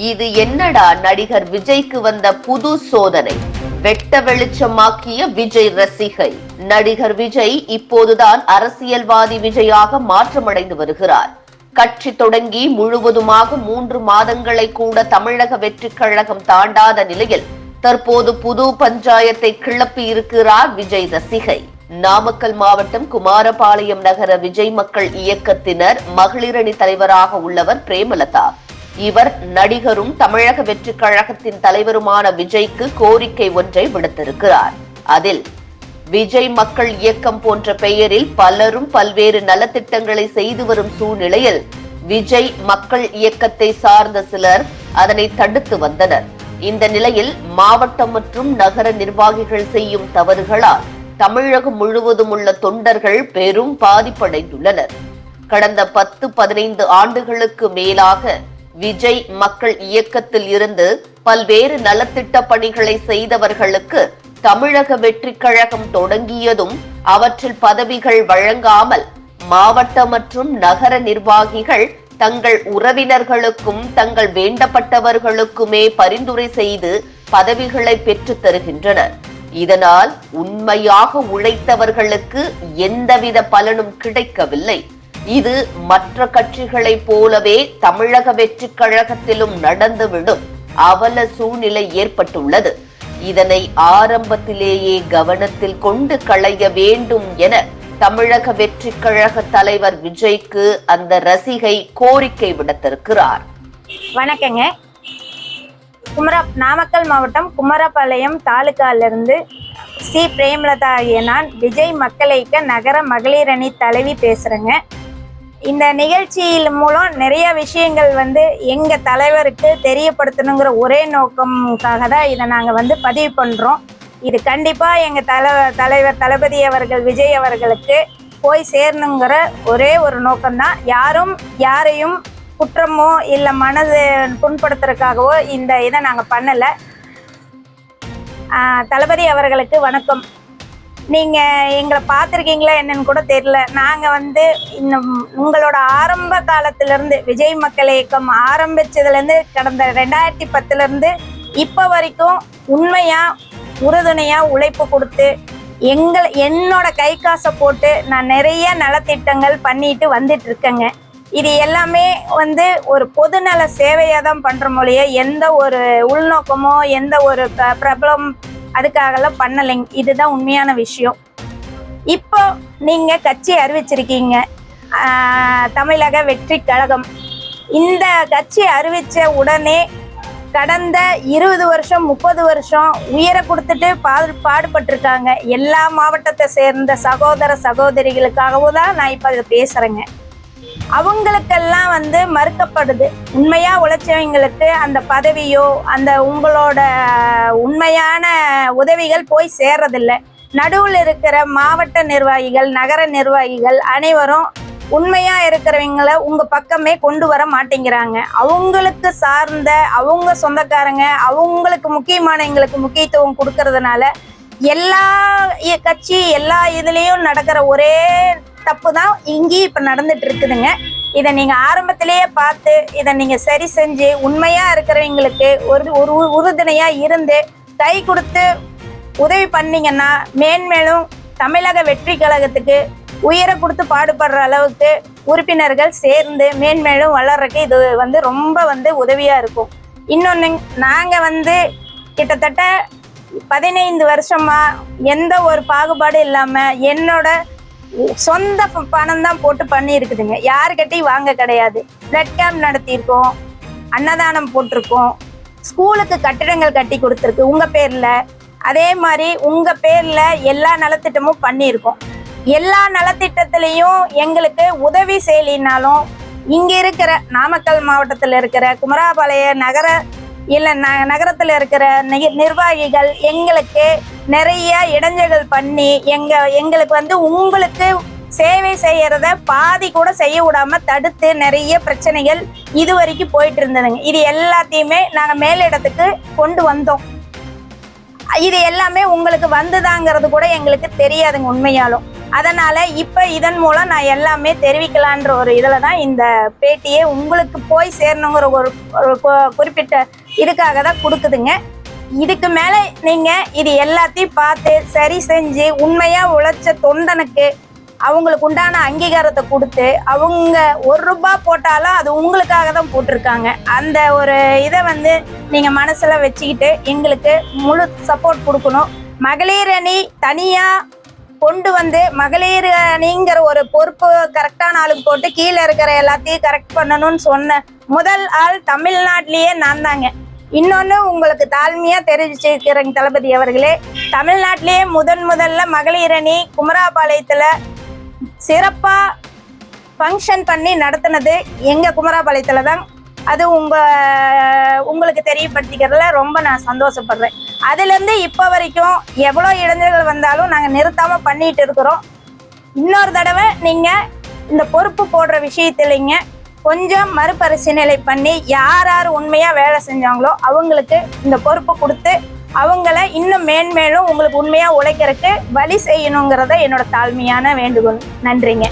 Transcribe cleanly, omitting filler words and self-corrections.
இது என்னடா நடிகர் விஜய்க்கு வந்த புது சோதனை, வெட்ட வெளிச்சமாக்கிய விஜய் ரசிகை. நடிகர் விஜய் இப்போதுதான் அரசியல்வாதி விஜயாக மாற்றமடைந்து வருகிறார். கட்சி தொடங்கி முழுவதுமாக 3 மாதங்களை கூட தமிழக வெற்றி கழகம் தாண்டாத நிலையில் தற்போது புது பஞ்சாயத்தை கிளப்பி இருக்கிறார் விஜய் ரசிகை. நாமக்கல் மாவட்டம் குமாரபாளையம் நகர விஜய் மக்கள் இயக்கத்தினர் மகளிரணி தலைவராக உள்ளவர் பிரேமலதா. இவர் நடிகரும் தமிழக வெற்றி கழகத்தின் தலைவருமான விஜய்க்கு கோரிக்கை ஒன்றை விடுத்திருக்கிறார். அதில் விஜய் மக்கள் இயக்கம் போன்ற பெயரில் பலரும் பல்வேறு நலத்திட்டங்களை செய்து வரும் சூழ்நிலையில் விஜய் மக்கள் இயக்கத்தை சார்ந்த சிலர் அதனை தடுத்து வந்தனர். இந்த நிலையில் மாவட்டம் மற்றும் நகர நிர்வாகிகள் செய்யும் தவறுகளால் தமிழகம் முழுவதும் உள்ள தொண்டர்கள் பெரும் பாதிப்படைந்துள்ளனர். கடந்த 10-15 ஆண்டுகளுக்கு மேலாக விஜய் மக்கள் இயக்கத்தில் இருந்து பல்வேறு நலத்திட்ட பணிகளை செய்தவர்களுக்கு தமிழக வெற்றி கழகம் தொடங்கியதும் அவற்றில் பதவிகள் வழங்காமல் மாவட்ட மற்றும் நகர நிர்வாகிகள் தங்கள் உறவினர்களுக்கும் தங்கள் வேண்டப்பட்டவர்களுக்குமே பரிந்துரை செய்து பதவிகளை பெற்று தருகின்றனர். இதனால் உண்மையாக உழைத்தவர்களுக்கு எந்தவித பலனும் கிடைக்கவில்லை. இது மற்ற கட்சிகளைப் போலவே தமிழக வெற்றி கழகத்திலும் நடந்துவிடும் அவல சூழ்நிலை ஏற்பட்டுள்ளது. இதனை ஆரம்பத்திலேயே கவனத்தில் கொண்டு களைய வேண்டும் என தமிழக வெற்றி கழக தலைவர் விஜய்க்கு அந்த ரசிகை கோரிக்கை விடுத்திருக்கிறார். வணக்கங்க. நாமக்கல் மாவட்டம் குமாரபாளையம் தாலுகாலிருந்து சி பிரேமலதா ஆகிய நான் விஜய் மக்கள் இயக்க நகர மகளிரணி தலைவி பேசுறேங்க. இந்த நிகழ்ச்சியில் மூலம் நிறைய விஷயங்கள் எங்க தலைவருக்கு தெரியப்படுத்தணுங்கிற ஒரே நோக்கம்காக தான் இதை நாங்கள் பதிவு பண்றோம். இது கண்டிப்பா எங்க தலைவர் தளபதி அவர்கள் விஜய் அவர்களுக்கு போய் சேரணுங்கிற ஒரே ஒரு நோக்கம்தான். யாரையும் குற்றமோ இல்லை மனது புண்படுத்துறதுக்காகவோ இந்த இதை நாங்கள் பண்ணலை. தளபதி அவர்களுக்கு வணக்கம். நீங்கள் எங்களை பார்த்துருக்கீங்களா என்னன்னு கூட தெரியல. நாங்கள் இன்னும் உங்களோட ஆரம்ப காலத்திலேருந்து விஜய் மக்கள் இயக்கம் ஆரம்பித்ததுலேருந்து கடந்த 2010 இப்போ வரைக்கும் உண்மையாக உறுதுணையாக உழைப்பு கொடுத்து என்னோட கை காசை போட்டு நான் நிறைய நலத்திட்டங்கள் பண்ணிட்டு வந்துட்டு இருக்கேங்க. இது எல்லாமே ஒரு பொதுநல சேவையாக தான் பண்ணுற மொழியே எந்த ஒரு உள்நோக்கமோ எந்த ஒரு பிரபலம் அதுக்காகலாம் பண்ணலைங்க. இதுதான் உண்மையான விஷயம். இப்போ நீங்கள் கட்சி அறிவிச்சிருக்கீங்க தமிழக வெற்றி கழகம். இந்த கட்சி அறிவித்த உடனே கடந்த 20 வருஷம் 30 வருஷம் உயிரை கொடுத்துட்டு பாடுபட்டிருக்காங்க எல்லா மாவட்டத்தை சேர்ந்த சகோதர சகோதரிகளுக்காகவும் தான் நான் இப்போ இதை பேசுகிறேங்க. அவங்களுக்கெல்லாம் மறுக்கப்படுது. உண்மையா உழைச்சவங்களுக்கு அந்த பதவியோ அந்த உங்களோட உண்மையான உதவிகள் போய் சேர்றதில்லை. நடுவில் இருக்கிற மாவட்ட நிர்வாகிகள் நகர நிர்வாகிகள் அனைவரும் உண்மையா இருக்கிறவங்கள உங்க பக்கமே கொண்டு வர மாட்டேங்கிறாங்க. அவங்களுக்கு சார்ந்த அவங்க சொந்தக்காரங்க அவங்களுக்கு முக்கியமானவங்களுக்கு முக்கியத்துவம் கொடுக்கறதுனால எல்லா கட்சி எல்லா இதுலேயும் நடக்கிற ஒரே தப்பு தான் இங்கேயும் இப்போ நடந்துட்டு இருக்குதுங்க. இதை நீங்கள் ஆரம்பத்திலேயே பார்த்து இதை நீங்கள் சரி செஞ்சு உண்மையாக இருக்கிறவங்களுக்கு ஒரு உறுதுணையாக இருந்து கை கொடுத்து உதவி பண்ணீங்கன்னா மேன்மேலும் தமிழக வெற்றி கழகத்துக்கு உயிரை கொடுத்து பாடுபடுற அளவுக்கு உறுப்பினர்கள் சேர்ந்து மேன்மேலும் வளர்றதுக்கு இது ரொம்ப உதவியாக இருக்கும். இன்னொன்று, நாங்கள் கிட்டத்தட்ட 15 வருஷமா எந்த ஒரு பாகுபாடு இல்லாமல் என்னோட சொந்த பணம் தான் போட்டு பண்ணி இருக்குதுங்க. யாருக்கிட்டையும் வாங்க கிடையாது. பிளட் கேம்ப் நடத்தியிருக்கோம், அன்னதானம் போட்டிருக்கோம், ஸ்கூலுக்கு கட்டிடங்கள் கட்டி கொடுத்துருக்கு உங்கள் பேரில். அதே மாதிரி உங்கள் பேரில் எல்லா நலத்திட்டமும் பண்ணியிருக்கோம். எல்லா நலத்திட்டத்திலையும் எங்களுக்கு உதவி செய்யலினாலும் இங்கே இருக்கிற நாமக்கல் மாவட்டத்தில் இருக்கிற குமாரபாளைய நகரத்தில் இருக்கிற நிர்வாகிகள் எங்களுக்கு நிறைய இடைஞ்சல்கள் பண்ணி எங்களுக்கு உங்களுக்கு சேவை செய்யறத பாதி கூட செய்ய விடாம தடுத்து நிறைய பிரச்சனைகள் இது வரைக்கும் போயிட்டு இருந்ததுங்க. இது எல்லாத்தையுமே நாங்கள் மேலிடத்துக்கு கொண்டு வந்தோம். இது எல்லாமே உங்களுக்கு வந்துதாங்கிறது கூட எங்களுக்கு தெரியாதுங்க உண்மையாலும். அதனால இப்ப இதன் மூலம் நான் எல்லாமே தெரிவிக்கலான்ற ஒரு இதுல தான் இந்த பேட்டியே உங்களுக்கு போய் சேரணுங்கிற ஒரு குறிப்பிட்ட இதுக்காக தான் கொடுக்குதுங்க. இதுக்கு மேல நீங்க இது எல்லாத்தையும் பார்த்து சரி செஞ்சு உண்மையா உழைச்ச தொண்டனுக்கு அவங்களுக்கு உண்டான அங்கீகாரத்தை கொடுத்து அவங்க ₹1 போட்டாலும் அது உங்களுக்காக தான் போட்டிருக்காங்க. அந்த ஒரு இதை நீங்க மனசுல வச்சுக்கிட்டு எங்களுக்கு முழு சப்போர்ட் கொடுக்கணும். மகளிர் அணி தனியா கொண்டு மகளிர் அணிங்கிற ஒரு பொறுப்பு கரெக்டான ஆளுக்கு போட்டு கீழே இருக்கிற எல்லாத்தையும் கரெக்ட் பண்ணணும்னு சொன்ன முதல் ஆள் தமிழ்நாட்டிலேயே நான் தாங்க. இன்னொன்னு உங்களுக்கு தாழ்மையா தெரிவிச்சிருக்கிறேங்க தளபதி அவர்களே, தமிழ்நாட்டிலேயே முதல்ல மகளிர் அணி குமராபாளையத்துல சிறப்பா ஃபங்க்ஷன் பண்ணி நடத்தினது எங்க குமராபாளையத்துல தான். அது உங்களுக்கு தெரியப்படுத்திக்கிறதுல ரொம்ப நான் சந்தோஷப்படுறேன். அதுலேருந்து இப்போ வரைக்கும் எவ்வளோ இளைஞர்கள் வந்தாலும் நாங்கள் நிறுத்தாம பண்ணிட்டு இருக்கிறோம். இன்னொரு தடவை நீங்கள் இந்த பொறுப்பு போடுற விஷயத்துலைங்க கொஞ்சம் மறுபரிசீலனை பண்ணி யார் உண்மையாக வேலை செஞ்சாங்களோ அவங்களுக்கு இந்த பொறுப்பு கொடுத்து அவங்கள இன்னும் மேன்மேலும் உங்களுக்கு உண்மையாக உழைக்கிறதுக்கு வழி செய்யணுங்கிறத என்னோட தாழ்மையான வேண்டுகோள். நன்றிங்க.